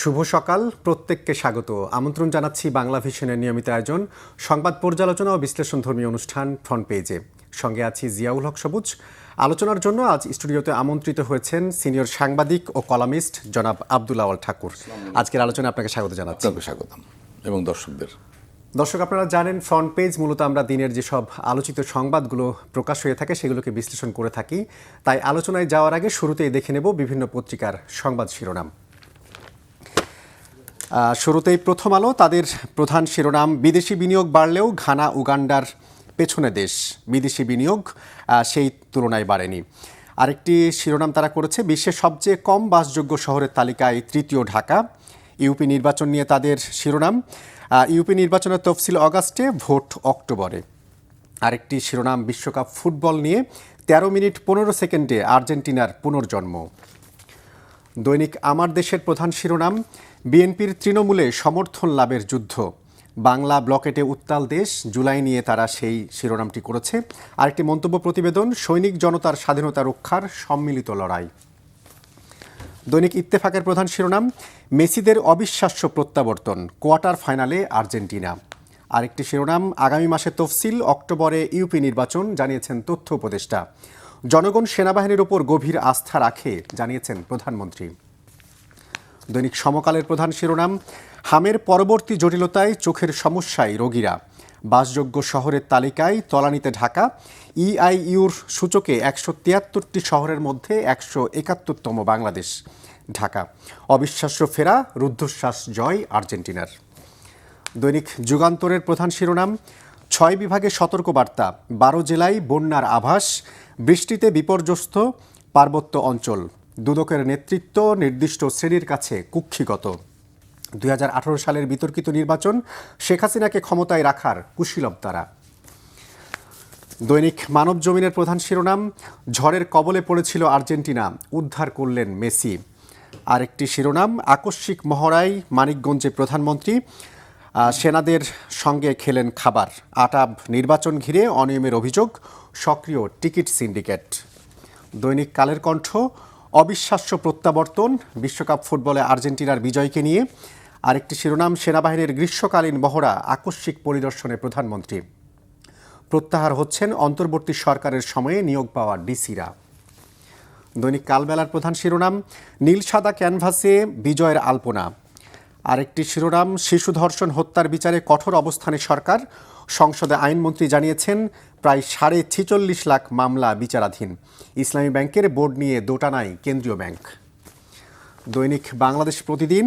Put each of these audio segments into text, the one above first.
শুভ সকাল, প্রত্যেককে স্বাগত। আমন্ত্রণ জানাচ্ছি বাংলা ভিশনের নিয়মিত আয়োজন সংবাদ পর্যালোচনা ও বিশ্লেষণধর্মী অনুষ্ঠান ফ্রন্ট পেজে। সঙ্গে আছি জিয়াউল হক সবুজ। আলোচনার জন্য আজ স্টুডিওতে আমন্ত্রিত হয়েছেন সিনিয়র সাংবাদিক ও কলামিস্ট জনাব আব্দুল আওয়াল ঠাকুর। আজকের আলোচনায় আপনাকে স্বাগত জানাচ্ছি। স্বাগতম এবং দর্শকদের। দর্শক, আপনারা জানেন ফ্রন্ট পেজ মূলত আমরা দিনের যেসব আলোচিত সংবাদগুলো প্রকাশ হয়ে থাকে সেগুলোকে বিশ্লেষণ করে থাকি। তাই আলোচনায় যাওয়ার আগে শুরুতেই দেখে নেব বিভিন্ন পত্রিকার সংবাদ শিরোনাম। শুরুতেই প্রথম আলো, তাদের প্রধান শিরোনাম বিদেশি বিনিয়োগ বাড়লেও ঘানা উগান্ডার পেছনে দেশ, বিদেশি বিনিয়োগ সেই তুলনায় বাড়েনি। আরেকটি শিরোনাম তারা করেছে বিশ্বের সবচেয়ে কম বাসযোগ্য শহরের তালিকায় তৃতীয় ঢাকা। ইউপি নির্বাচন নিয়ে তাদের শিরোনাম, ইউপি নির্বাচনের তফসিল অগাস্টে, ভোট অক্টোবরে। আরেকটি শিরোনাম বিশ্বকাপ ফুটবল নিয়ে 13 মিনিট 15 সেকেন্ডে আর্জেন্টিনার পুনর্জন্ম। দৈনিক আমার দেশের প্রধান শিরোনাম বিএনপির তৃণমূলে সমর্থন লাভের যুদ্ধ, বাংলা ব্লকেটে উত্তাল দেশ, জুলাই নিয়ে তারা সেই শিরোনামটি করেছে। আরেকটি মন্তব্য প্রতিবেদন সৈনিক জনতার স্বাধীনতা রক্ষার সম্মিলিত লড়াই। দৈনিক ইত্তেফাকের প্রধান শিরোনাম মেসিদের অবিশ্বাস্য প্রত্যাবর্তন, কোয়ার্টার ফাইনালে আর্জেন্টিনা। আরেকটি শিরোনাম আগামী মাসে তফসিল, অক্টোবরে ইউপি নির্বাচন, জানিয়েছেন তথ্য উপদেষ্টা। জনগণ সেনাবাহিনীর ওপর গভীর আস্থা রাখে, জানিয়েছেন প্রধানমন্ত্রী। দৈনিক সমকালের প্রধান শিরোনাম হামের পরবর্তী জটিলতায় চোখের সমস্যায় রোগীরা, বাসযোগ্য শহরের তালিকায় তলানিতে ঢাকা। ইআইইউর সূচকে 173টি শহরের মধ্যে 171তম বাংলাদেশ, ঢাকা। অবিশ্বাস্য ফেরা, রুদ্ধশ্বাস জয় আর্জেন্টিনার। দৈনিক যুগান্তরের প্রধান শিরোনাম 6 বিভাগে সতর্কবার্তা, 12 জেলায় বন্যার আভাস, বৃষ্টিতে বিপর্যস্ত পার্বত্য অঞ্চল। দুদকের নেতৃত্ব নির্দিষ্ট শ্রেণীর কাছে কুক্ষিগত। 2018 সালের বিতর্কিত নির্বাচন, শেখ হাসিনাকে ক্ষমতায় রাখার কুশীলব তারা। দৈনিক মানব জমিনের প্রধান শিরোনাম ঝড়ের কবলে পড়েছিল আর্জেন্টিনা, উদ্ধার করলেন মেসি। আরেকটি শিরোনাম আকস্মিক মহড়ায় মানিকগঞ্জে প্রধানমন্ত্রী, সেনাদের সঙ্গে খেলেন খাবার। আটাব নির্বাচন ঘিরে অনিয়মের অভিযোগ, সক্রিয় টিকিট সিন্ডিকেট। দৈনিক কালের কণ্ঠ অবিশ্বাস্য প্রত্যাবর্তন, বিশ্বকাপ ফুটবলে আর্জেন্টিনার বিজয়কে নিয়ে। আরেকটি শিরোনাম সেনাবাহিনীর গ্রীষ্মকালীন মহড়া, আকস্মিক পরিদর্শনে প্রধানমন্ত্রী। প্রত্যাহার হচ্ছেন অন্তর্বর্তী সরকারের সময়ে নিয়োগ পাওয়া ডিসিরা। দৈনিক কালবেলার প্রধান শিরোনাম নীল সাদা ক্যানভাসে বিজয়ের আলপনা। আরেকটি শিরোনাম শিশু ধর্ষণ হত্যার বিচারে কঠোর অবস্থানে সরকার, সংসদে আইনমন্ত্রী জানিয়েছেন প্রায় 46.5 লাখ মামলা বিচারাধীন। ইসলামী ব্যাংকের বোর্ড নিয়ে দোটানায় কেন্দ্রীয় ব্যাংক। দৈনিক বাংলাদেশ প্রতিদিন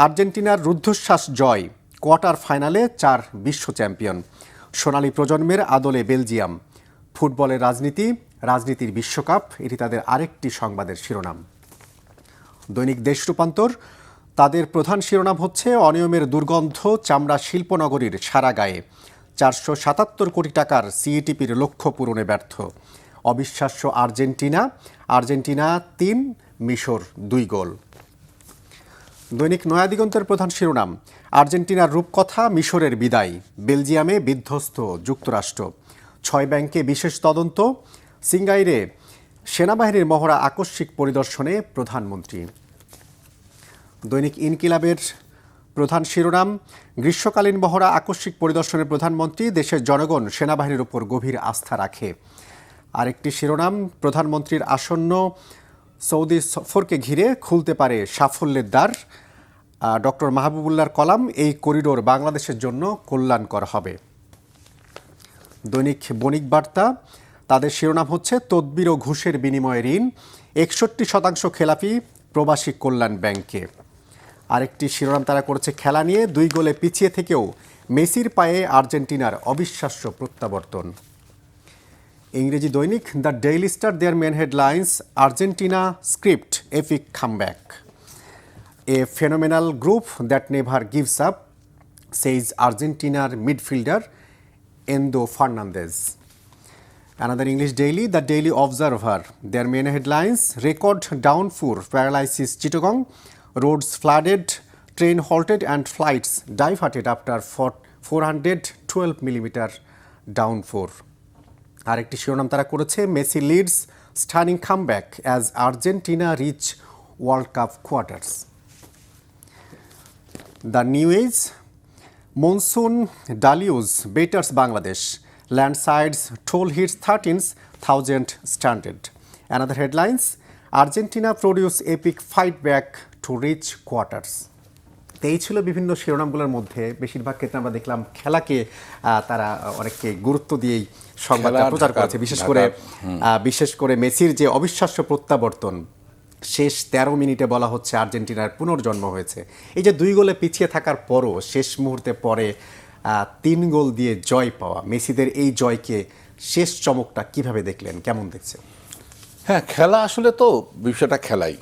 আর্জেন্টিনার রুদ্ধশ্বাস জয়, কোয়ার্টার ফাইনালে 4 বিশ্ব চ্যাম্পিয়ন, সোনালী প্রজন্মের আদলে বেলজিয়াম। ফুটবলের রাজনীতি, রাজনীতির বিশ্বকাপ, এটি তাদের আরেকটি সংবাদের শিরোনাম। দৈনিক দেশ রূপান্তর, তাদের প্রধান শিরোনাম হচ্ছে অনিয়মের দুর্গন্ধ চামড়া শিল্পনগরীর সারা গায়ে, 477 কোটি টাকার সিইটিপির লক্ষ্য পূরণে ব্যর্থ। অবিশ্বাস্য আর্জেন্টিনা, আর্জেন্টিনা 3, মিশর 2 গোল। দৈনিক নয়াদিগন্তের প্রধান শিরোনাম আর্জেন্টিনার রূপকথা, মিশরের বিদায়, বেলজিয়ামে বিধ্বস্ত যুক্তরাষ্ট্র। 6 ব্যাংকে বিশেষ তদন্ত, সিঙ্গাইরে সেনাবাহিনীর মহড়া আকস্মিক পরিদর্শনে প্রধানমন্ত্রী। দৈনিক ইনকিলাবের প্রধান শিরোনাম গ্রীষ্মকালীন মহড়া আকস্মিক পরিদর্শনের প্রধানমন্ত্রী, দেশের জনগণ সেনাবাহিনীর উপর গভীর আস্থা রাখে। আরেকটি শিরোনাম প্রধানমন্ত্রীর আসন্ন সৌদি সফরকে ঘিরে খুলতে পারে সাফল্যের দ্বার। ডক্টর মাহবুবুল্লাহর কলাম, এই করিডোর বাংলাদেশের জন্য কল্যাণকর হবে। দৈনিক বণিক বার্তা, তাদের শিরোনাম হচ্ছে তদবির ও ঘুষের বিনিময়ে ঋণ, 61% খেলাপি প্রবাসী কল্যাণ ব্যাংকে। আরেকটি শিরোনাম তারা করেছে খেলা নিয়ে, 2 গোলে পিছিয়ে থেকেও মেসির পায়ে আর্জেন্টিনার অবিশ্বাস্য প্রত্যাবর্তন। ইংরেজি দৈনিক the Daily Star, their main headlines Argentina script epic comeback, a phenomenal group that never gives up, says আর্জেন্টিনার midfielder Endo Fernandez. Another English daily, the Daily Observer, their main headlines record downpour paralyzes Chittagong, roads flooded, train halted and flights diverted after 412 millimeter downpour. আরেকটি শিরোনাম তারা করেছে Messi leads stunning comeback as Argentina reach World Cup quarters. The New Age, monsoon deluge batters Bangladesh, landslides toll hits 13,000 standard. Another headlines, Argentina produce epic fight back to reach quarters. এই ছিল বিভিন্ন শিরোনামগুলোর মধ্যে। বেশিরভাগ ক্ষেত্রে আমরা দেখলাম খেলাকে তারা অনেককে গুরুত্ব দিয়েই সংবাদটা প্রচার করেছে, বিশেষ করে মেসির যে অবিশ্বাস্য প্রত্যাবর্তন, শেষ 13 মিনিটে বলা হচ্ছে আর্জেন্টিনার পুনর্জন্ম হয়েছে। এই যে 2 গোলে পিছিয়ে থাকার পরও শেষ মুহূর্তে পরে 3 গোল দিয়ে জয় পাওয়া, মেসিদের এই জয়কে শেষ চমকটা কিভাবে দেখলেন, কেমন দেখছেন? হ্যাঁ, খেলা আসলে তো বিষয়টা খেলাই।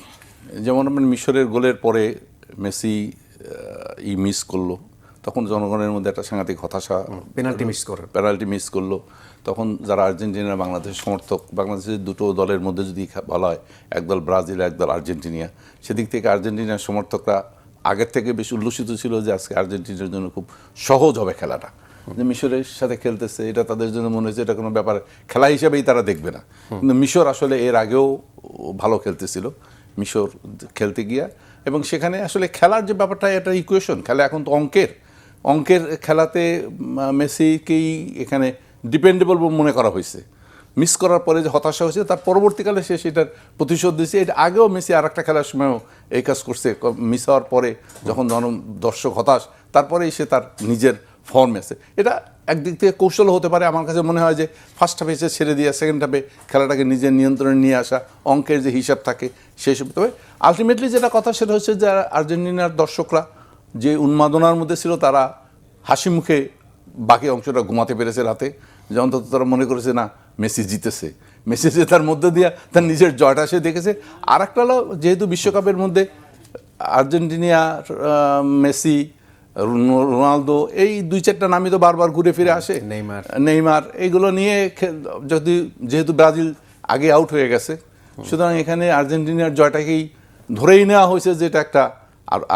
যেমন আমরা মিশরের গোলের পরে মেসি মিস করলো, তখন জনগণের মধ্যে একটা সাংঘাতিক হতাশা, পেনাল্টি মিস করলো। তখন যারা আর্জেন্টিনা বাংলাদেশের সমর্থক, বাংলাদেশের দুটো দলের মধ্যে যদি বলা হয়, একদল ব্রাজিল একদল আর্জেন্টিনা, সেদিক থেকে আর্জেন্টিনার সমর্থকরা আগের থেকে বেশি উল্লসিত ছিল যে আজকে আর্জেন্টিনার জন্য খুব সহজ হবে খেলাটা, যে মিশরের সাথে খেলতেছে, এটা তাদের জন্য মনে হয়েছে এটা কোনো ব্যাপার, খেলা হিসেবেই তারা দেখবে না। কিন্তু মিশর আসলে এর আগেও ভালো খেলতেছিল, মিশর খেলতে গিয়া, এবং সেখানে আসলে খেলার যে ব্যাপারটা, এটা ইকুয়েশন খেলা, এখন তো অঙ্কের খেলাতে মেসিকেই এখানে ডিপেন্ডেবল মনে করা হয়েছে। মিস করার পরে যে হতাশা হয়েছে, তার পরবর্তীকালে সে সেটার প্রতিশোধ দিয়েছে। এটা আগেও মেসি আর একটা খেলার সময়ও এই কাজ করছে, মিস হওয়ার পরে যখন দর্শক হতাশ, তারপরেই সে তার নিজের ফর্মে আছে। এটা একদিক থেকে কৌশল হতে পারে। আমার কাছে মনে হয় যে ফার্স্ট হাফে এসে ছেড়ে দিয়ে সেকেন্ড হাফে খেলাটাকে নিজের নিয়ন্ত্রণে নিয়ে আসা, অঙ্কের যে হিসাব থাকে সেই সব। তবে আলটিমেটলি যেটা কথা সেটা হচ্ছে যে আর্জেন্টিনার দর্শকরা যে উন্মাদনার মধ্যে ছিল, তারা হাসি মুখে বাকি অংশটা ঘুমাতে পেরেছে রাতে, যে অন্তত তারা মনে করেছে না মেসি জিতেছে, মেসি জেতার মধ্যে দিয়ে তার নিজের জয়টা সে দেখেছে। আর একটা হলো, যেহেতু বিশ্বকাপের মধ্যে আর্জেন্টিনা, মেসি, রোনালদো, এই 2-4টা নামই তো বারবার ঘুরে ফিরে আসে, নেইমার, এইগুলো নিয়ে যেহেতু ব্রাজিল আগে আউট হয়ে গেছে, সুতরাং এখানে আর্জেন্টিনার জয়টাকেই ধরেই নেওয়া হয়েছে যে এটা একটা।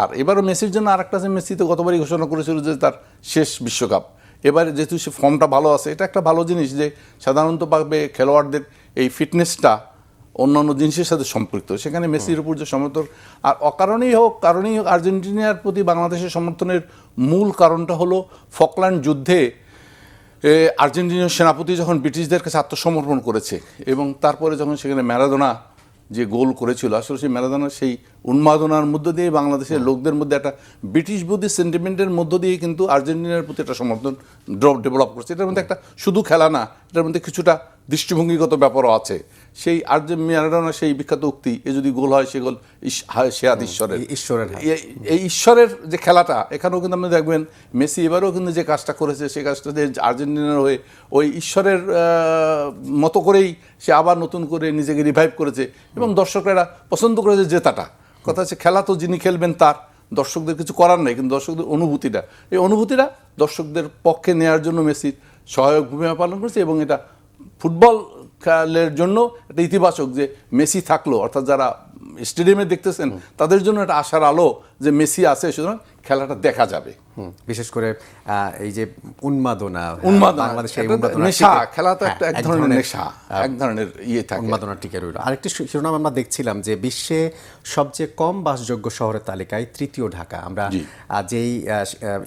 আর এবারও মেসির জন্য আর একটা আছে, মেসি তো গতবারই ঘোষণা করেছিল যে তার শেষ বিশ্বকাপ। এবারে যেহেতু সে ফর্মটা ভালো আছে, এটা একটা ভালো জিনিস যে সাধারণতভাবে খেলোয়াড়দের এই ফিটনেসটা অন্যান্য জিনিসের সাথে সম্পৃক্ত, সেখানে মেসির উপর যে সমর্থন, আর কারণেই হোক আর্জেন্টিনার প্রতি বাংলাদেশের সমর্থনের মূল কারণটা হলো ফকল্যান্ড যুদ্ধে আর্জেন্টিনার সেনাপতি যখন ব্রিটিশদের কাছে আত্মসমর্পণ করেছে, এবং তারপরে যখন সেখানে ম্যারাডোনা যে গোল করেছিল, আসলে সেই ম্যারাডোনার সেই উন্মাদনার মধ্য দিয়ে বাংলাদেশের লোকদের মধ্যে একটা ব্রিটিশ বুদ্ধি সেন্টিমেন্টের মধ্য দিয়ে কিন্তু আর্জেন্টিনার প্রতি একটা সমর্থন ডেভেলপ করছে। এটার মধ্যে একটা শুধু খেলা না, এটার মধ্যে কিছুটা দৃষ্টিভঙ্গিগত ব্যাপারও আছে। সেই ম্যারাডোনার সেই বিখ্যাত উক্তি, এ যদি গোল হয় সে গোল সে হাত ঈশ্বরের। এই ঈশ্বরের যে খেলাটা, এখানেও কিন্তু আপনি দেখবেন মেসি এবারেও কিন্তু যে কাজটা করেছে, সেই কাজটা যে আর্জেন্টিনার হয়ে ওই ঈশ্বরের মতো করেই সে আবার নতুন করে নিজেকে রিভাইভ করেছে, এবং দর্শকরা পছন্দ করেছে জেতাটা। কথা হচ্ছে খেলা তো যিনি খেলবেন তার, দর্শকদের কিছু করার নেই, কিন্তু দর্শকদের এই অনুভূতিটা দর্শকদের পক্ষে নেওয়ার জন্য মেসির সহায়ক ভূমিকা পালন করেছে। এবং এটা ফুটবল খেলার জন্য একটা ইতিবাচক, যে মেসি থাকলো, অর্থাৎ যারা স্টেডিয়ামে দেখতেছেন তাদের জন্য একটা আশার আলো যে মেসি আছে, সুতরাং খেলাটা দেখা যাবে। বিশেষ করে এই যে উন্মাদনা, বাংলাদেশের নেশা, খেলা তো এক ধরনের নেশা, এক ধরনের ইয়ে থাকে, উন্মাদনা টিকে রইল। আরেকটি শিরোনাম আমরা দেখছিলাম যে বিশ্বে সবচেয়ে কম বাসযোগ্য শহরের তালিকায় 3য় ঢাকা। আমরা যেই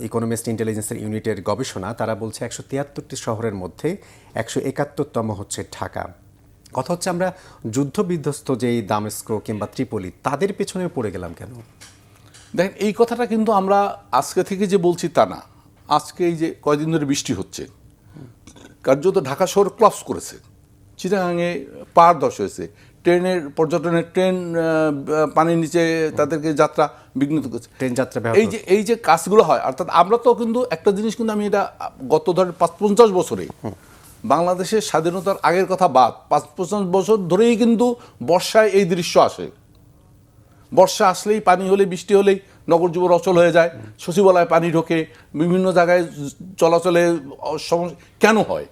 ইকোনমিস্ট ইন্টেলিজেন্সের ইউনিটের গবেষণা, তারা বলছে 173টি শহরের মধ্যে 171তম হচ্ছে ঢাকা। কথা হচ্ছে আমরা যুদ্ধ বিধ্বস্ত যেই দামেস্কো কিংবা ত্রিপলি, তাদের পেছনে পড়ে গেলাম কেন? দেখেন, এই কথাটা কিন্তু আমরা আজকে থেকে যে বলছি তা না। আজকে এই যে কয়দিন ধরে বৃষ্টি হচ্ছে, কার্যত ঢাকা শহর ক্লাপস করেছে, চিটাগাঙে পাহাড় ধস হয়েছে, পর্যটনের ট্রেন পানির নিচে তাদেরকে যাত্রা বিঘ্নিত করছে, ট্রেন যাত্রা। এই যে কাজগুলো হয়, অর্থাৎ আমরা তো কিন্তু একটা জিনিস, কিন্তু আমি এটা গত ধরেন 50 বছরে বাংলাদেশের স্বাধীনতার আগের কথা বাদ, 50 বছর ধরেই কিন্তু বর্ষায় এই দৃশ্য আসে। বর্ষা আসলেই, পানি হলে, বৃষ্টি হলেই নগর যুবর অচল হয়ে যায়, সচিবালয়ে পানি ঢোকে, বিভিন্ন জায়গায় চলাচলে সমস্যা কেন হয়?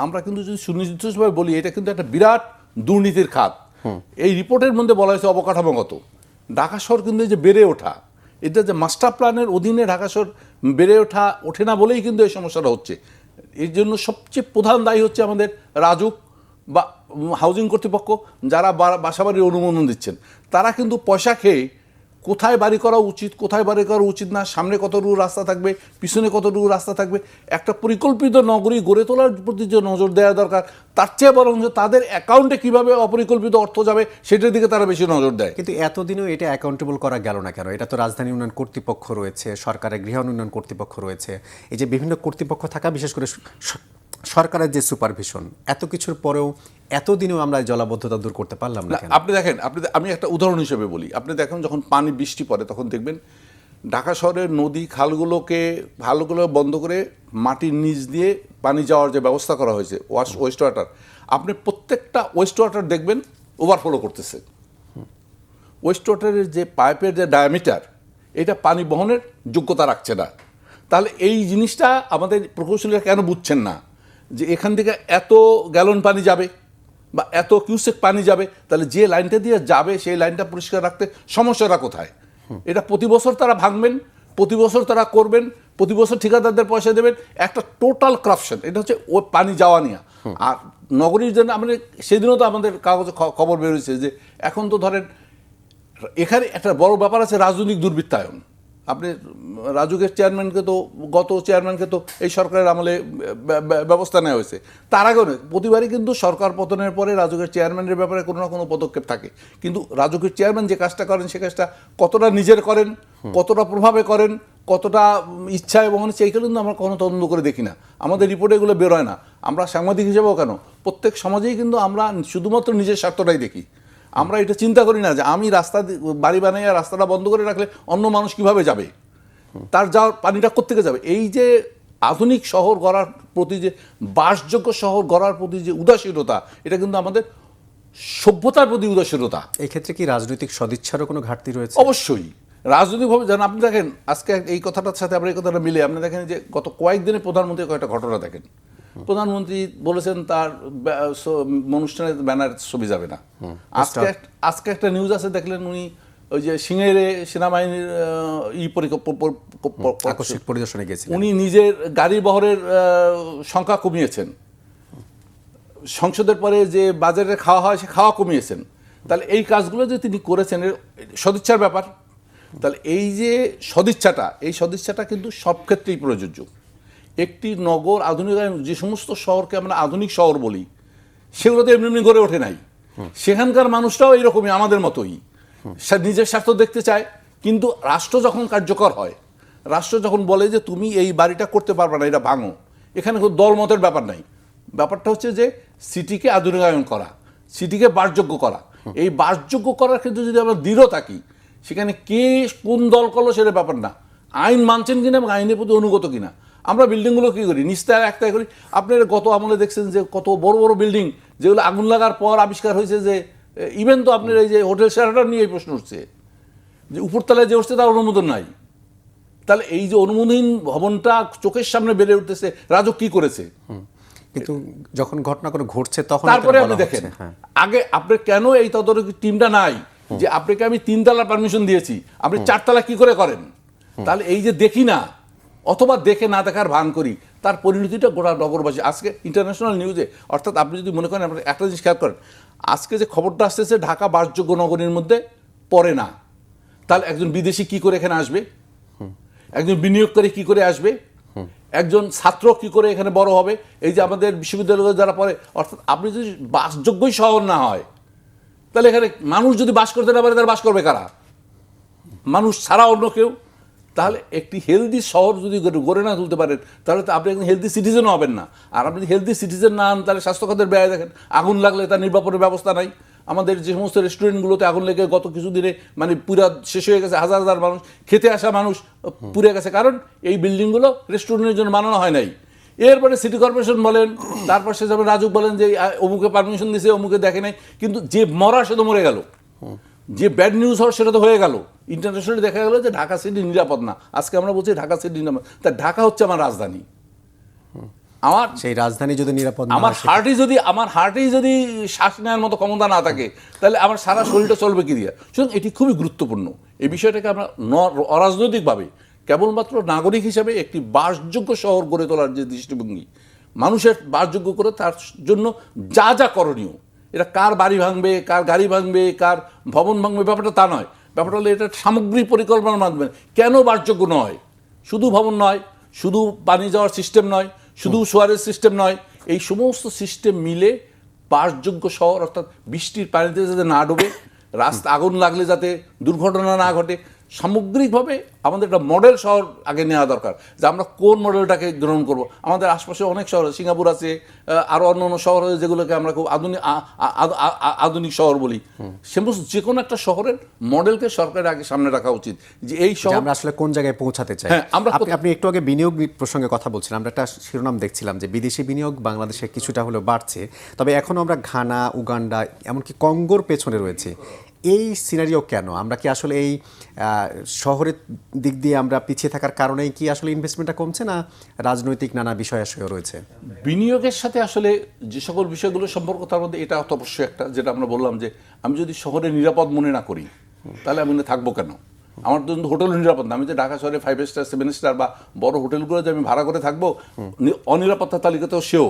আমরা কিন্তু যদি সুনির্দিষ্টভাবে বলি, এটা কিন্তু একটা বিরাট দুর্নীতির খাত। এই রিপোর্টের মধ্যে বলা হয়েছে অবকাঠামোগত। ঢাকা শহর কিন্তু এই যে বেড়ে ওঠা, এটা যে মাস্টার প্ল্যানের অধীনে ঢাকা শহর বেড়ে ওঠে না বলেই কিন্তু এই সমস্যাটা হচ্ছে। এর জন্য সবচেয়ে প্রধান দায়ী হচ্ছে আমাদের রাজুক বা হাউজিং কর্তৃপক্ষ, যারা বাসাবাড়ির অনুমোদন দিচ্ছেন। তারা কিন্তু পয়সা খেয়ে কোথায় বাড়ি করা উচিত, কোথায় বাড়ি করা উচিত না, সামনে কতটুকু রাস্তা থাকবে, পিছনে কতটুকু রাস্তা থাকবে, একটা পরিকল্পিত নগরী গড়ে তোলার প্রতি যে নজর দেওয়া দরকার, তার চেয়ে বরং তাদের অ্যাকাউন্টে কিভাবে অপরিকল্পিত অর্থ যাবে সেটার দিকে তারা বেশি নজর দেয়। কিন্তু এতদিনও এটা অ্যাকাউন্টেবল করা গেল না কেন? এটা তো রাজধানী উন্নয়ন কর্তৃপক্ষ রয়েছে, সরকারের গৃহায়ণ উন্নয়ন কর্তৃপক্ষ রয়েছে, এই যে বিভিন্ন কর্তৃপক্ষ থাকা, বিশেষ করে সরকারের যে সুপারভিশন, এত কিছুর পরেও এতদিনেও আমরা এই জলাবদ্ধতা দূর করতে পারলাম না কেন? আপনি দেখেন, আমি একটা উদাহরণ হিসেবে বলি, আপনি দেখেন যখন পানি বৃষ্টি পড়ে তখন দেখবেন ঢাকা শহরের নদী খালগুলো বন্ধ করে মাটির নিচ দিয়ে পানি যাওয়ার যে ব্যবস্থা করা হয়েছে, ওয়েস্ট ওয়াটার, আপনি প্রত্যেকটা ওয়েস্ট ওয়াটার দেখবেন ওভারফ্লো করতেছে। ওয়েস্ট ওয়াটারের যে পাইপের যে ডায়ামিটার, এটা পানি বহনের যোগ্যতা রাখছে না। তাহলে এই জিনিসটা আমাদের প্রকৌশলীরা কেন বুঝছেন না যে এখান থেকে এত গ্যালন পানি যাবে বা এত কিউসেক পানি যাবে, তাহলে যে লাইনটা দিয়ে যাবে সেই লাইনটা পরিষ্কার রাখতে সমস্যাটা কোথায়? এটা প্রতি বছর তারা ভাঙবেন, প্রতি বছর তারা করবেন, প্রতি বছর ঠিকাদারদের পয়সা দেবেন, একটা টোটাল করাপশন। এটা হচ্ছে ওই পানি যাওয়া নিয়ে। আর নগরীর জন্য আমাদের সেদিনও তো আমাদের কাগজে খবর বেরোচ্ছে যে এখন তো ধরেন এখানে একটা বড় ব্যাপার আছে রাজনৈতিক দুর্বৃত্তায়ন। আপনি রাজুকের চেয়ারম্যানকে তো, গত চেয়ারম্যানকে তো এই সরকারের আমলে ব্যবস্থা নেওয়া হয়েছে। তার আগেও প্রতিবারই কিন্তু সরকার পতনের পরে রাজুকের চেয়ারম্যানের ব্যাপারে কোনো না কোনো পদক্ষেপ থাকে, কিন্তু রাজুকের চেয়ারম্যান যে কাজটা করেন সে কাজটা কতটা নিজের করেন, কতটা প্রভাবে করেন, কতটা ইচ্ছা এবং সেইগুলো কিন্তু আমরা কখনো তদন্ত করে দেখি না। আমাদের রিপোর্টে এগুলো বেরোয় না। আমরা সাংবাদিক হিসেবেও কেন, প্রত্যেক সমাজেই কিন্তু আমরা শুধুমাত্র নিজের স্বার্থটাই দেখি। আমরা এটা চিন্তা করি না যে আমি বাড়ি বানাইয়া রাস্তাটা বন্ধ করে রাখলে অন্য মানুষ কিভাবে যাবে, তার যাওয়ার পানিটা কোত্থেকে যাবে। এই যে আধুনিক শহর গড়ার প্রতি, যে বাসযোগ্য শহর গড়ার প্রতি যে উদাসীনতা, এটা কিন্তু আমাদের সভ্যতার প্রতি উদাসীনতা। এই ক্ষেত্রে কি রাজনৈতিক সদিচ্ছারও কোনো ঘাটতি রয়েছে? অবশ্যই রাজনৈতিকভাবে যেন আপনি দেখেন, আজকে এই কথাটার সাথে আমরা এই কথাটা মিলে আপনি দেখেন যে গত কয়েকদিনে প্রধানমন্ত্রী কয়েকটা ঘটনা দেখেন। প্রধানমন্ত্রী বলেছেন তার অনুষ্ঠানের ব্যানার ছবি যাবে না। আজকে একটা নিউজ আছে, দেখলেন উনি ওই যে সিংহেরে সেনাবাহিনীর আকস্মিক পরিদর্শনে গেছেন, উনি নিজের গাড়ি বহরের সংখ্যা কমিয়েছেন। সংসদের পরে যে বাজারে খাওয়া হয় সে খাওয়া কমিয়েছেন। তাহলে এই কাজগুলো যে তিনি করেছেন সদিচ্ছার ব্যাপার। তাহলে এই যে সদিচ্ছাটা কিন্তু সব ক্ষেত্রেই প্রযোজ্য। একটি নগর আধুনিকায়ন, যে সমস্ত শহরকে আমরা আধুনিক শহর বলি, সেগুলো তো এমনি এমনি গড়ে ওঠে নাই। সেখানকার মানুষটাও এইরকমই আমাদের মতোই, নিজের স্বার্থ দেখতে চায়। কিন্তু রাষ্ট্র যখন কার্যকর হয়, রাষ্ট্র যখন বলে যে তুমি এই বাড়িটা করতে পারবে না, এটা ভাঙো, এখানে কোনো দলমতের ব্যাপার নাই। ব্যাপারটা হচ্ছে যে সিটিকে আধুনিকায়ন করা, সিটিকে বাসযোগ্য করা। এই বাসযোগ্য করার ক্ষেত্রে যদি আমরা দৃঢ় থাকি, সেখানে কে কোন দল করলো সেটা ব্যাপার না, আইন মানছেন কিনা এবং আইনের প্রতি অনুগত কিনা। আমরা বিল্ডিংগুলো কী করি, নিস্তায় একটাই করি। আপনারা গত আমলে দেখছেন যে কত বড় বড় বিল্ডিং যেগুলো আগুন লাগার পর আবিষ্কার হয়েছে যে, ইভেন তো আপনার এই যে হোটেল শেরাটন নিয়ে এই প্রশ্ন উঠছে যে উপরতলায় যে উঠছে তার অনুমোদন নাই। তাহলে এই যে অনুমোদনহীন ভবনটা চোখের সামনে বেড়ে উঠতেছে, রাজক কি করেছে? কিন্তু যখন ঘটনা করে ঘটছে তখন তারপরে আপনি দেখেন, আগে আপনার কেন এই তদারকি টিমটা নাই যে আপনাকে আমি 3 তলার পারমিশন দিয়েছি, আপনি 4 তলা কি করে করেন? তাহলে এই যে দেখি না অথবা দেখে না দেখার ভান করি, তার পরিণতিটা গোটা নগরবাসী আজকে ইন্টারন্যাশনাল নিউজে। অর্থাৎ আপনি যদি মনে করেন, আপনি একটা জিনিস খেয়াল করেন, আজকে যে খবরটা আসতেছে ঢাকা বাসযোগ্য নগরীর মধ্যে পড়ে না, তাহলে একজন বিদেশি কি করে এখানে আসবে, একজন বিনিয়োগকারী কি করে আসবে, একজন ছাত্র কি করে এখানে বড় হবে, এই যে আমাদের বিশ্ববিদ্যালয়ে যারা পড়ে। অর্থাৎ আপনি যদি বাসযোগ্যই শহর না হয়, তাহলে এখানে মানুষ যদি বাস করতে না পারে, তারা বাস করবে কারা? মানুষ ছাড়া অন্য কেউ। তাহলে একটি হেলদি শহর যদি গড়ে না তুলতে পারেন, তাহলে তো আপনি একজন হেলদি সিটিজেনও হবেন না। আর আপনি হেলদি সিটিজেন না হন, তাহলে স্বাস্থ্যখাতের ব্যয় দেখেন, আগুন লাগলে তার নির্বাপনের ব্যবস্থা নাই। আমাদের যে সমস্ত রেস্টুরেন্টগুলোতে আগুন লেগে গত কিছুদিনে মানে পুরা শেষ হয়ে গেছে, হাজার হাজার মানুষ, খেতে আসা মানুষ পুড়ে গেছে, কারণ এই বিল্ডিংগুলো রেস্টুরেন্টের জন্য বানানো হয় নাই। এরপরে সিটি কর্পোরেশন বলেন, তারপর সে যাবে রাজুক বলেন যে অমুকে পারমিশন দিয়েছে, অমুকে দেখে নাই। কিন্তু যে মরা সে তো মরে গেল, যে ব্যাড নিউজ হওয়ার সেটা তো হয়ে গেল। ইন্টারন্যাশনালি দেখা গেল যে ঢাকা সিটি নিরাপদ না। আজকে আমরা বলছি ঢাকা সিটি নিরাপদ, তা ঢাকা হচ্ছে আমার রাজধানী। আমার সেই রাজধানী যদি নিরাপদ, আমার হার্টেই যদি শ্বাস নেওয়ার মতো ক্ষমতা না থাকে, তাহলে আমার সারা শরীরটা চলবে কি দিয়া? সুতরাং এটি খুবই গুরুত্বপূর্ণ। এই বিষয়টাকে আমরা অরাজনৈতিকভাবে কেবলমাত্র নাগরিক হিসাবে একটি বাসযোগ্য শহর গড়ে তোলার যে দৃষ্টিভঙ্গি, মানুষের বাসযোগ্য করে তার জন্য যা যা করণীয়, এটা কার বাড়ি ভাঙবে, কার গাড়ি ভাঙবে, কার ভবন ভাঙবে, ব্যাপারটা তা নয়। ব্যাপারটা হলো এটা সামগ্রিক পরিকল্পনার মাধ্যমে। কেন বাসযোগ্য নয়? শুধু ভবন নয়, শুধু পানি যাওয়ার সিস্টেম নয়, শুধু সোয়ারেজ সিস্টেম নয়, এই সমস্ত সিস্টেম মিলে বাসযোগ্য শহর, অর্থাৎ বৃষ্টির পানিতে যাতে না ডোবে, রাস্তা আগুন লাগলে যাতে দুর্ঘটনা না ঘটে, সামগ্রিকভাবে আমাদের একটা মডেল শহর আগে নেওয়া দরকার, যে আমরা কোন মডেলটাকে গ্রহণ করব। আমাদের আশপাশে অনেক শহর, সিঙ্গাপুর আছে, আরও অন্য অন্য শহর আছে যেগুলোকে আমরা খুব আধুনিক শহর বলি। সমস্ত যে কোনো একটা শহরের মডেলকে সরকারের আগে সামনে রাখা উচিত, যে এই শহর আমরা আসলে কোন জায়গায় পৌঁছাতে চাই। আপনি একটু আগে বিনিয়োগ প্রসঙ্গে কথা বলছিলেন, আমরা একটা শিরোনাম দেখছিলাম যে বিদেশি বিনিয়োগ বাংলাদেশে কিছুটা হলেও বাড়ছে, তবে এখনো আমরা ঘানা, উগান্ডা, এমনকি কঙ্গোর পেছনে রয়েছে। এই সিনারিও কেন? আমরা কি আসলে এই শহরের দিক দিয়ে আমরা পিছিয়ে থাকার কারণেই কি আসলে ইনভেস্টমেন্টটা কমছে, না রাজনৈতিক নানা বিষয় আসলে রয়েছে? বিনিয়োগের সাথে আসলে যে সকল বিষয়গুলো সম্পর্ক, তার মধ্যে এটা অবশ্যই একটা, যেটা আমরা বললাম যে আমি যদি শহরে নিরাপদ মনে না করি তাহলে আমি থাকবো কেন? আমার তো হোটেল নিরাপদ না। আমি যে ঢাকা শহরে 5 স্টার 7 স্টার বা বড় হোটেলগুলো যে আমি ভাড়া করে থাকবো, অনিরাপত্তার তালিকাতেও সেও।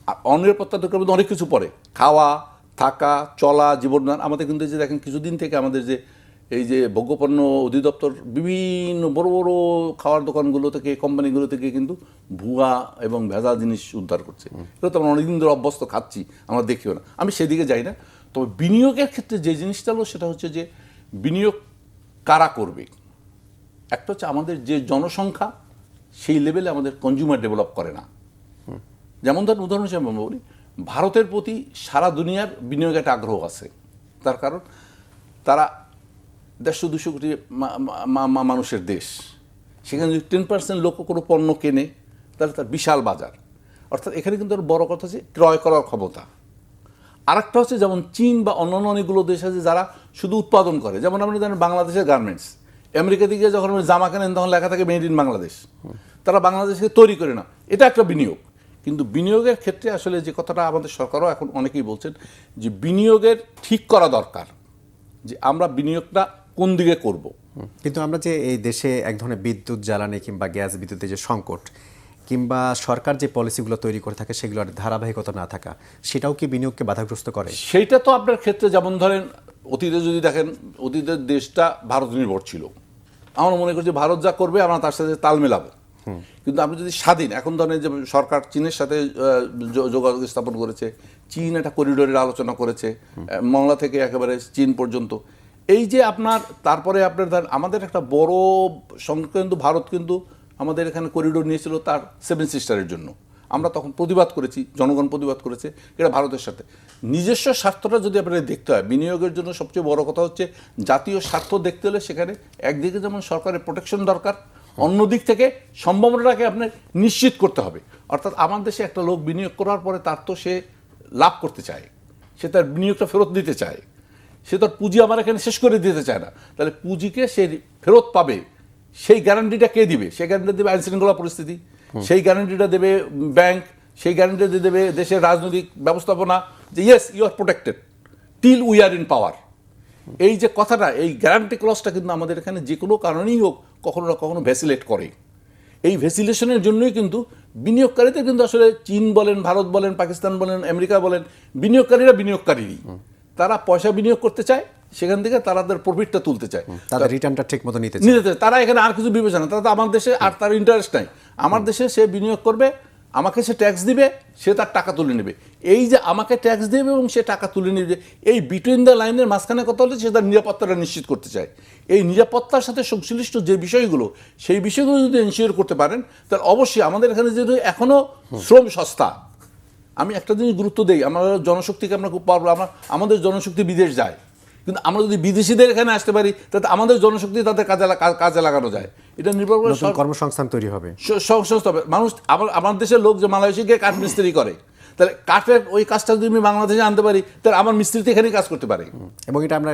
আর অনিরাপত্তার মধ্যে অনেক কিছু পড়ে, খাওয়া, থাকা, চলা, জীবনদান। আমাদের কিন্তু যে দেখেন কিছুদিন থেকে আমাদের যে এই যে ভোগ্যপণ্য অধিদপ্তর বিভিন্ন বড় বড় খাওয়ার দোকানগুলো থেকে, কোম্পানিগুলো থেকে কিন্তু ভুয়া এবং ভেজাল জিনিস উদ্ধার করছে। এটা তো আমরা অনেকদিন ধরে অভ্যস্ত, খাচ্ছি, আমরা দেখিও না। আমি সেদিকে যাই না। তবে বিনিয়োগের ক্ষেত্রে যে জিনিসটা হলো সেটা হচ্ছে যে বিনিয়োগ কারা করবে। একটা হচ্ছে আমাদের যে জনসংখ্যা সেই লেভেলে আমাদের কনজিউমার ডেভেলপ করে না। যেমন ধরুন উদাহরণ হিসেবে আমরা বলি, ভারতের প্রতি সারা দুনিয়ার বিনিয়োগে একটা আগ্রহ আছে। তার কারণ তারা 150-200 কোটি মানুষের দেশ। সেখানে যদি 10% লোক কোনো পণ্য কেনে তাহলে তার বিশাল বাজার। অর্থাৎ এখানে কিন্তু বড় কথা হচ্ছে ক্রয় করার ক্ষমতা। আরেকটা হচ্ছে যেমন চীন বা অন্যান্য অনেকগুলো দেশ আছে যারা শুধু উৎপাদন করে। যেমন আমরা জানি বাংলাদেশের গার্মেন্টস, আমেরিকা থেকে যখন জামা কেনেন তখন লেখা থাকে মেড ইন বাংলাদেশ। তারা বাংলাদেশকে তৈরি করে না, এটা একটা বিনিয়োগ। কিন্তু বিনিয়োগের ক্ষেত্রে আসলে যে কথাটা আমাদের সরকারও এখন অনেকেই বলছেন যে বিনিয়োগের ঠিক করা দরকার, যে আমরা বিনিয়োগটা কোন দিকে করব। কিন্তু আমরা যে এই দেশে এক ধরনের বিদ্যুৎ জ্বালানি কিংবা গ্যাস বিদ্যুতের যে সংকট, কিংবা সরকার যে পলিসিগুলো তৈরি করে থাকে সেগুলোর ধারাবাহিকতা না থাকা, সেটাও কি বিনিয়োগকে বাধাগ্রস্ত করে? সেইটা তো আপনার ক্ষেত্রে যেমন ধরেন অতীতে যদি দেখেন, অতীতের দেশটা ভারত নির্ভর ছিল। আমরা মনে করছি ভারত যা করবে আমরা তার সাথে তাল মেলাবো। কিন্তু আপনি যদি স্বাধীন, এখন ধরেন যে সরকার চীনের সাথে যোগাযোগ স্থাপন করেছে, চীন একটা করিডোরের আলোচনা করেছে মংলা থেকে একেবারে চীন পর্যন্ত। এই যে আপনার তারপরে আপনার ধরেন আমাদের একটা বড় সংখ্যা কিন্তু ভারত কিন্তু আমাদের এখানে করিডোর নিয়েছিল তার 7 সিস্টারের জন্য। আমরা তখন প্রতিবাদ করেছি, জনগণ প্রতিবাদ করেছে, এটা ভারতের সাথে। নিজস্ব স্বার্থটা যদি আপনাদের দেখতে হয়, বিনিয়োগের জন্য সবচেয়ে বড় কথা হচ্ছে জাতীয় স্বার্থ দেখতে হলে সেখানে একদিকে যেমন সরকারের প্রোটেকশন দরকার, অন্য দিক থেকে সম্ভাবনাটাকে আপনার নিশ্চিত করতে হবে। অর্থাৎ আমার দেশে একটা লোক বিনিয়োগ করার পরে তার তো সে লাভ করতে চায়, সে তার বিনিয়োগটা ফেরত দিতে চায়, সে তার পুঁজি আমার এখানে শেষ করে দিতে চায় না। তাহলে পুঁজিকে সে ফেরত পাবে, সেই গ্যারান্টিটা কে দিবে? সেই গ্যারান্টি দেবে আইনশৃঙ্খলা পরিস্থিতি, সেই গ্যারান্টিটা দেবে ব্যাংক, সেই গ্যারান্টিটা দেবে দেশের রাজনৈতিক ব্যবস্থাপনা, যে yes you are protected till we are in power. এই যে কথাটা, এই গ্যারান্টি ক্লজটা কিন্তু আমাদের এখানে যে কোনো কারণেই হোক কখনো না কখনো ভ্যাসিলেট করে। এই ভ্যাসিলেশনের জন্যই কিন্তু বিনিয়োগকারীদের কিন্তু আসলে চীন বলেন, ভারত বলেন, পাকিস্তান বলেন, আমেরিকা বলেন, বিনিয়োগকারীরা বিনিয়োগকারীরই। তারা পয়সা বিনিয়োগ করতে চায়, সেখান থেকে তারা তাদের প্রফিটটা তুলতে চায়, তাদের রিটার্নটা ঠিক মতো নিতে চায়। তারা এখানে আর কিছু বিবেচনা, তারা তো আমার দেশে আর তার ইন্টারেস্ট নাই। আমার দেশে সে বিনিয়োগ করবে, আমাকে সে ট্যাক্স দিবে, সে তার টাকা তুলে নেবে। এই যে আমাকে ট্যাক্স দেবে এবং সে টাকা তুলে নেবে, এই বিটুইন দ্য লাইনের মাঝখানে কথা হলে সে তার নিরাপত্তাটা নিশ্চিত করতে চায়। এই নিরাপত্তার সাথে সংশ্লিষ্ট যে বিষয়গুলো, সেই বিষয়গুলো যদি এনশিওর করতে পারেন তাহলে অবশ্যই আমাদের এখানে যেহেতু এখনও শ্রম সস্তা। আমি একটা জিনিস গুরুত্ব দিই, আমরা জনশক্তিকে আমরা খুব পারবো, আমাদের জনশক্তি বিদেশ যায়, কিন্তু আমরা যদি বিদেশিদের এখানে আসতে পারি তাতে আমাদের জনশক্তি তাদের কাজে লাগানো যায়। এটা নির্ভর করে কর্মসংস্থান তৈরি হবে, মানুষ। আমার দেশের লোক যে মালয়েশিয়া গিয়ে কাঠ মিস্ত্রি করে, তাহলে কাঠের ওই কাজটা যদি আমি বাংলাদেশে আনতে পারি তাহলে আমার মিস্ত্রিতে এখানেই কাজ করতে পারে, এবং এটা আমরা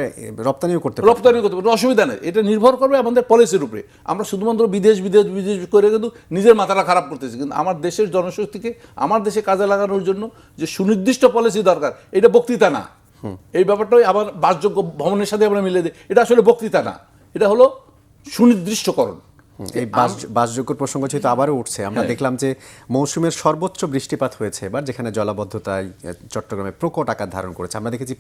রপ্তানিও করতে পারি, অসুবিধা নেই। এটা নির্ভর করবে আমাদের পলিসির উপরে। আমরা শুধুমাত্র বিদেশ করে কিন্তু নিজের মাথাটা খারাপ করতেছি। কিন্তু আমার দেশের জনশক্তিকে আমার দেশে কাজে লাগানোর জন্য যে সুনির্দিষ্ট পলিসি দরকার, এটা বক্তৃতা না। এই ব্যাপারটাই আবার বাসযোগ্য ভবনের সাথে আমরা মিলে দিই, এটা আসলে বক্তৃতা না, এটা হলো সুনির্দিষ্টকরণ। এই বাসযোগ্য প্রসঙ্গ যেহেতু আবারও উঠছে, আমরা দেখলাম যে মৌসুমের সর্বোচ্চ বৃষ্টিপাত হয়েছে এবার, যেখানে জলাবদ্ধতায় চট্টগ্রামে প্রকট আকার ধারণ করেছে। আমরা দেখেছি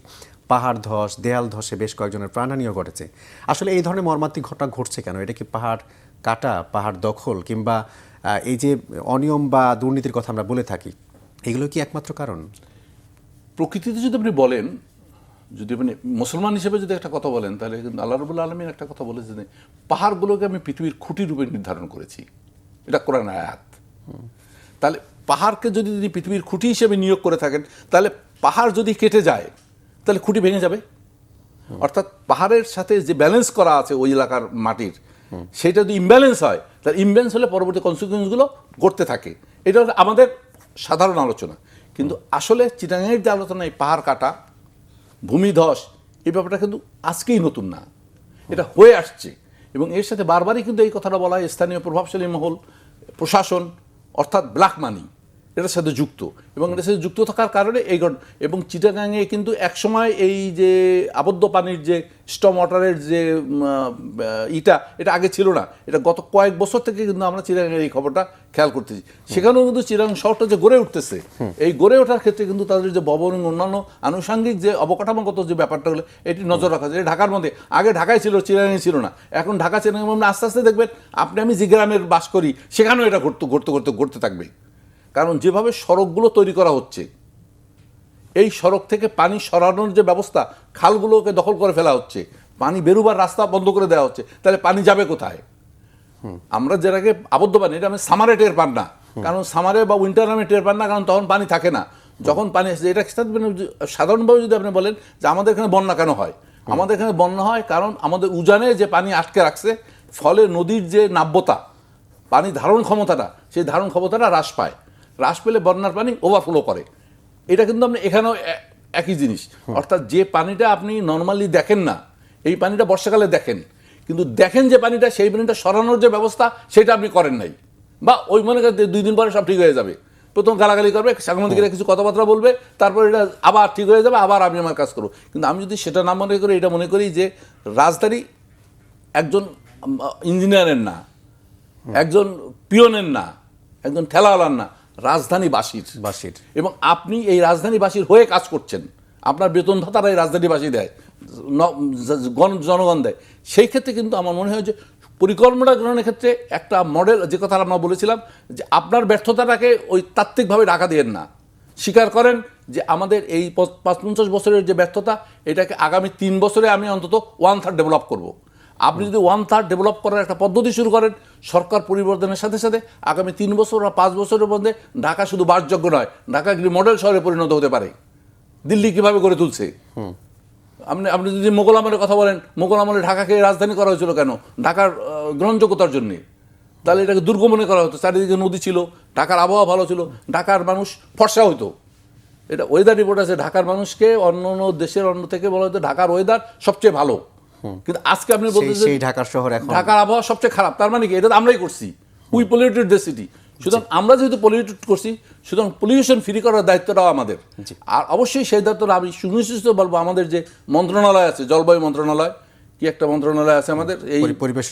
পাহাড় ধস, দেয়াল ধসে বেশ কয়েকজনের প্রাণহানিও ঘটেছে। আসলে এই ধরনের মর্মান্তিক ঘটনা ঘটছে কেন? এটা কি পাহাড় কাটা, পাহাড় দখল, কিংবা এই যে অনিয়ম বা দুর্নীতির কথা আমরা বলে থাকি, এগুলো কি একমাত্র কারণ? প্রকৃতিতে যদি আপনি বলেন, যদি আপনি মুসলমান হিসেবে যদি একটা কথা বলেন, তাহলে কিন্তু আল্লাহ রাব্বুল আলামিন একটা কথা বলেছেন, পাহাড়গুলোকে আমি পৃথিবীর খুঁটি রূপে নির্ধারণ করেছি। এটা কোরআন আয়াত। তাহলে পাহাড়কে যদি পৃথিবীর খুঁটি হিসেবে নিয়োগ করে থাকেন, তাহলে পাহাড় যদি কেটে যায় তাহলে খুঁটি ভেঙে যাবে। অর্থাৎ পাহাড়ের সাথে যে ব্যালেন্স করা আছে ওই এলাকার মাটির, সেটা যদি ইমব্যালেন্স হয়, তাহলে ইমব্যালেন্স হলে পরবর্তী কনসিকুয়েন্সগুলো ঘটতে থাকে। এটা হচ্ছে আমাদের সাধারণ আলোচনা। কিন্তু আসলে চিটাগাংয়ের যে আলোচনা, এই পাহাড় কাটা, ভূমিধস, এই ব্যাপারটা কিন্তু আজকেই নতুন না, এটা হয়ে আসছে। এবং এর সাথে বারবারই কিন্তু এই কথাটা বলা হয়, স্থানীয় প্রভাবশালী মহল, প্রশাসন, অর্থাৎ ব্ল্যাক মানি এটার সাথে যুক্ত, এবং এটার সাথে যুক্ত থাকার কারণে এই এবং চিটাগাংয়ে কিন্তু একসময় এই যে আবদ্ধ পানির যে স্টর্ম ওয়াটারের যে এটা আগে ছিল না। এটা গত কয়েক বছর থেকে কিন্তু আমরা চিটাগাংয়ের এই খবরটা খেয়াল করতেছি। সেখানেও কিন্তু চিটাগাং শহরটা যে গড়ে উঠতেছে, এই গড়ে ওঠার ক্ষেত্রে কিন্তু তাদের যে ভবন এবং অন্যান্য আনুষঙ্গিক যে অবকাঠামোগত যে ব্যাপারটা হলো, এটি নজর রাখা যায়। ঢাকার মধ্যে আগে ঢাকায় ছিল, চিটাগাংয়ে ছিল না। এখন ঢাকা চিটাগাং আস্তে আস্তে দেখবেন আপনি আমি যে গ্রামে বাস করি সেখানেও এটা ঘটতে থাকবে। কারণ যেভাবে সড়কগুলো তৈরি করা হচ্ছে, এই সড়ক থেকে পানি সরানোর যে ব্যবস্থা, খালগুলোকে দখল করে ফেলা হচ্ছে, পানি বেরোবার রাস্তা বন্ধ করে দেওয়া হচ্ছে, তাহলে পানি যাবে কোথায়? আমরা যের আগে আবদ্ধ পানি, এটা আমি সামারে টের পান না, কারণ সামারে বা উইন্টার আমি টের পান না, কারণ তখন পানি থাকে না। যখন পানি আসছে, এটা সাধারণভাবে যদি আপনি বলেন যে আমাদের এখানে বন্যা কেন হয়, আমাদের এখানে বন্যা হয় কারণ আমাদের উজানে যে পানি আটকে রাখছে, ফলে নদীর যে নাব্যতা, পানি ধারণ ক্ষমতাটা, সেই ধারণ ক্ষমতাটা হ্রাস পায়। হ্রাস পেলে বন্যার পানি ওভারফ্লো করে। এটা কিন্তু আপনি এখানেও একই জিনিস। অর্থাৎ যে পানিটা আপনি নর্মালি দেখেন না, এই পানিটা বর্ষাকালে দেখেন, কিন্তু দেখেন যে পানিটা, সেই পানিটা সরানোর যে ব্যবস্থা সেটা আপনি করেন নাই, বা ওই মনে করেন 2 দিন পরে সব ঠিক হয়ে যাবে। প্রথম গালাগালি করবে, সাংবাদিকেরা কিছু কথাবার্তা বলবে, তারপর এটা আবার ঠিক হয়ে যাবে, আবার আমি আমার কাজ করবো। কিন্তু আমি যদি সেটা না মনে করি, এটা মনে করি যে রাজধানী একজন ইঞ্জিনিয়ারের না, একজন পিয়নের না, একজন ঠেলাওয়ালার না, রাজধানীবাসীর। এবং আপনি এই রাজধানীবাসীর হয়ে কাজ করছেন, আপনার বেতনদাতারা এই রাজধানীবাসী দেয়, জনগণ দেয়। সেই ক্ষেত্রে কিন্তু আমার মনে হয় যে পরিকল্পনা গ্রহণের ক্ষেত্রে একটা মডেল, যে কথা আমরা বলেছিলাম, যে আপনার ব্যর্থতাটাকে ওই তাত্ত্বিকভাবে ঢাকা দিয়েন না, স্বীকার করেন যে আমাদের এই ৫-৫০ বছরের যে ব্যর্থতা, এটাকে আগামী 3 বছরে আমি অন্তত 1/3 ডেভেলপ করব। আপনি যদি 1/3 ডেভেলপ করার একটা পদ্ধতি শুরু করেন, সরকার পরিবর্তনের সাথে সাথে আগামী 3 বছর বা 5 বছরের মধ্যে ঢাকা শুধু বাসযোগ্য নয়, ঢাকা একটি মডেল শহরে পরিণত হতে পারে। দিল্লি কিভাবে গড়ে তুলছে, আপনি যদি মোগল আমলের কথা বলেন, মোগল আমলে ঢাকাকে রাজধানী করা হয়েছিল কেন? ঢাকার গ্রহণযোগ্যতার জন্যে। তাহলে এটাকে দুর্গ মনে করা হতো, চারিদিকে নদী ছিল, ঢাকার আবহাওয়া ভালো ছিল, ঢাকার মানুষ ফর্সা হতো। এটা ওয়েদার রিপোর্ট আছে, ঢাকার মানুষকে অন্য দেশের অন্য থেকে বলা হতো ঢাকার ওয়েদার সবচেয়ে ভালো। কিন্তু আজকে আপনি বলতেছেন ঢাকার শহর, ঢাকার আবহাওয়া সবচেয়ে খারাপ। তার মানে কি? এটা আমরাই করছি, উই পলিউটেড দ্য সিটি। সুতরাং আমরা যেহেতু পলিউটেড করছি, সুতরাং পলিউশন ফ্রি করার দায়িত্বটাও আমাদের। আর অবশ্যই সেই দায়িত্বটা আমি সুনিশ্চিত বলবো, আমাদের যে মন্ত্রণালয় আছে, জলবায়ু মন্ত্রণালয়, কি একটা মন্ত্রণালয় আছে আমাদের, এই পরিবেশ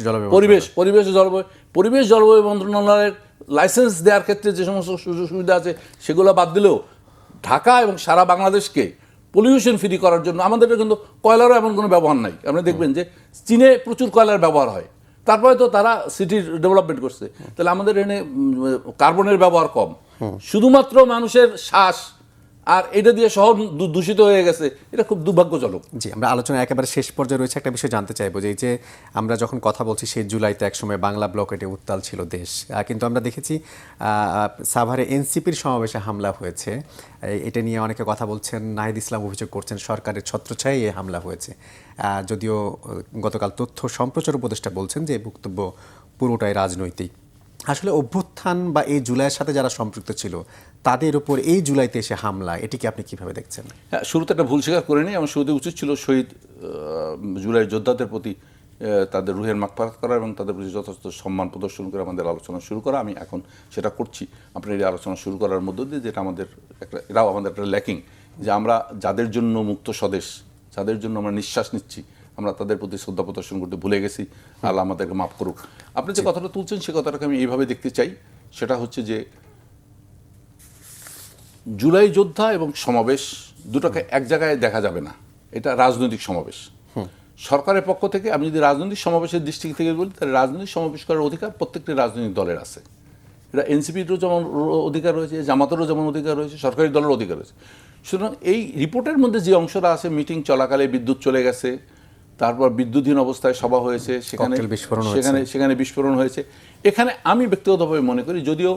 জলবায়ু মন্ত্রণালয়ের লাইসেন্স দেওয়ার ক্ষেত্রে যে সমস্ত সুযোগ সুবিধা আছে সেগুলো বাদ দিলেও ঢাকা এবং সারা বাংলাদেশকে পলিউশন ফ্রি করার জন্য আমাদের কিন্তু কয়লারও এমন কোনো ব্যবহার নাই। আপনি দেখবেন যে চীনে প্রচুর কয়লার ব্যবহার হয়, তারপরে তো তারা সিটির ডেভেলপমেন্ট করছে। তাহলে আমাদের এখানে কার্বনের ব্যবহার কম, শুধুমাত্র মানুষের শ্বাস আর এটা দিয়ে শহর দূষিত হয়ে গেছে। এটা খুব দুর্ভাগ্যজনক। জি, আমরা আলোচনা একেবারে শেষ পর্যায়ে রয়েছে। একটা বিষয় জানতে চাইবো যে এই যে আমরা যখন কথা বলছি, সেই জুলাইতে একসময় বাংলা ব্লকেটে উত্তাল ছিল দেশ, কিন্তু আমরা দেখেছি সাভারে এনসিপির সমাবেশে হামলা হয়েছে। এটা নিয়ে অনেকে কথা বলছেন, নাহিদ ইসলাম অভিযোগ করছেন সরকারের ছত্রছায়ায় এই হামলা হয়েছে। যদিও গতকাল তথ্য সম্প্রচার উপদেষ্টা বলছেন যে বক্তব্য পুরোটাই রাজনৈতিক। আসলে অভ্যুত্থান বা এই জুলাইয়ের সাথে যারা সম্পৃক্ত ছিল তাদের উপর এই জুলাইতে এসে হামলা, এটিকে আপনি কিভাবে দেখছেন? হ্যাঁ, শুরুতে একটা ভুল স্বীকার করে নিই। আমার শুরুতে উচিত ছিল শহীদ জুলাইয়ের যোদ্ধাদের প্রতি তাদের রুহের মাগফিরাত করা এবং তাদের প্রতি যথেষ্ট সম্মান প্রদর্শন করে আমাদের আলোচনা শুরু করা। আমি এখন সেটা করছি আপনার এই আলোচনা শুরু করার মধ্য দিয়ে, যেটা আমাদের এটাও আমাদের একটা ল্যাকিং, যে আমরা যাদের জন্য মুক্ত স্বদেশ, যাদের জন্য আমরা নিঃশ্বাস নিচ্ছি, আমরা তাদের প্রতি শ্রদ্ধা প্রদর্শন করতে ভুলে গেছি। আল্লাহ আমাদেরকে মাফ করুক। আপনি যে কথাটা তুলছেন সে কথাটাকে আমি এইভাবে দেখতে চাই, সেটা হচ্ছে যে জুলাই যোদ্ধা এবং সমাবেশ দুটোকে এক জায়গায় দেখা যাবে না। এটা রাজনৈতিক সমাবেশ। সরকারের পক্ষ থেকে আমি যদি রাজনৈতিক সমাবেশের দৃষ্টি থেকে বলি, তাহলে রাজনৈতিক সমাবেশ করার অধিকার প্রত্যেকটি রাজনৈতিক দলের আছে। এটা এনসিপিরও যেমন অধিকার রয়েছে, জামাতেরও যেমন অধিকার রয়েছে, সরকারি দলের অধিকার রয়েছে। সুতরাং এই রিপোর্টের মধ্যে যে অংশটা আছে, মিটিং চলাকালে বিদ্যুৎ চলে গেছে, তারপর বিদ্যুৎহীন অবস্থায় সভা হয়েছে, সেখানে বিস্ফোরণ হয়েছে, এখানে আমি ব্যক্তিগতভাবে মনে করি, যদিও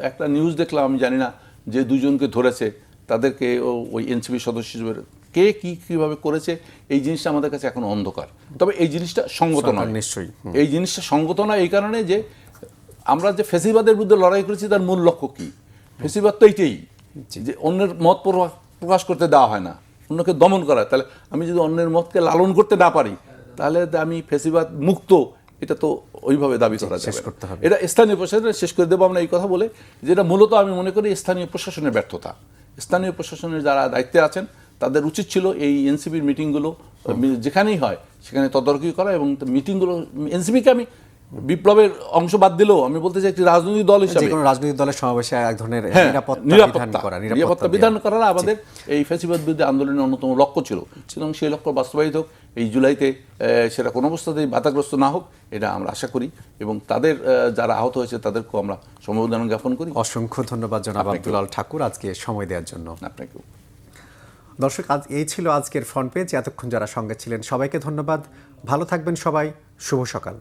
একটা নিউজ দেখলাম, আমি জানি না যে দুজনকে ধরেছে, তাদেরকে ওই এনসিপি সদস্য হিসেবে কে কিভাবে করেছে, এই জিনিসটা আমাদের কাছে এখন অন্ধকার। তবে এই জিনিসটা সঙ্গত নয়, নিশ্চয়ই এই জিনিসটা সঙ্গত নয় এই কারণে যে আমরা যে ফ্যাসিবাদের বিরুদ্ধে লড়াই করেছি তার মূল লক্ষ্য কি? ফ্যাসিবাদ তো এইটাই যে অন্যের মত প্রকাশ করতে দেওয়া হয় না, অন্যকে দমন করা। তাহলে আমি যদি অন্যের মতকে লালন করতে না পারি, তাহলে আমি ফ্যাসিবাদ মুক্ত, এটা তো ওইভাবে দাবি করা যাবে। এটা স্থানীয় প্রশাসনের শেষ করে দেবো আমরা এই কথা বলে, যেটা মূলত আমি মনে করি স্থানীয় প্রশাসনের ব্যর্থতা। স্থানীয় প্রশাসনের যারা দায়িত্বে আছেন তাদের উচিত ছিল এই এনসিপির মিটিংগুলো যেখানেই হয় সেখানে তদারকি করা, এবং মিটিংগুলো এনসিপিকে আমি বিপ্লবের অংশ বাদ দিলেও আমি বলতে চাই একটি রাজনৈতিক দল হিসেবে রাজনৈতিক দলের সমাবেশে এক ধরনের নিরাপত্তা বিধান করা আমাদের এই ফ্যাসিবাদ বিরুদ্ধে আন্দোলনের অন্যতম লক্ষ্য ছিল। সুতরাং সেই লক্ষ্য বাস্তবায়িত হোক এই জুলাইতে, সেটা কোনো অবস্থাতেই বাধাগ্রস্ত না হোক, এটা আমরা আশা করি, এবং তাদের যারা আহত হয়েছে তাদেরকেও আমরা সমবেদনা জ্ঞাপন করি। অসংখ্য ধন্যবাদ জনাব আব্দুল আল ঠাকুর আজকে সময় দেওয়ার জন্য। আপনাকেও। দর্শক, এই ছিল আজকের ফ্রন্ট পেজ। এতক্ষণ যারা সঙ্গে ছিলেন সবাইকে ধন্যবাদ। ভালো থাকবেন সবাই। শুভ সকাল।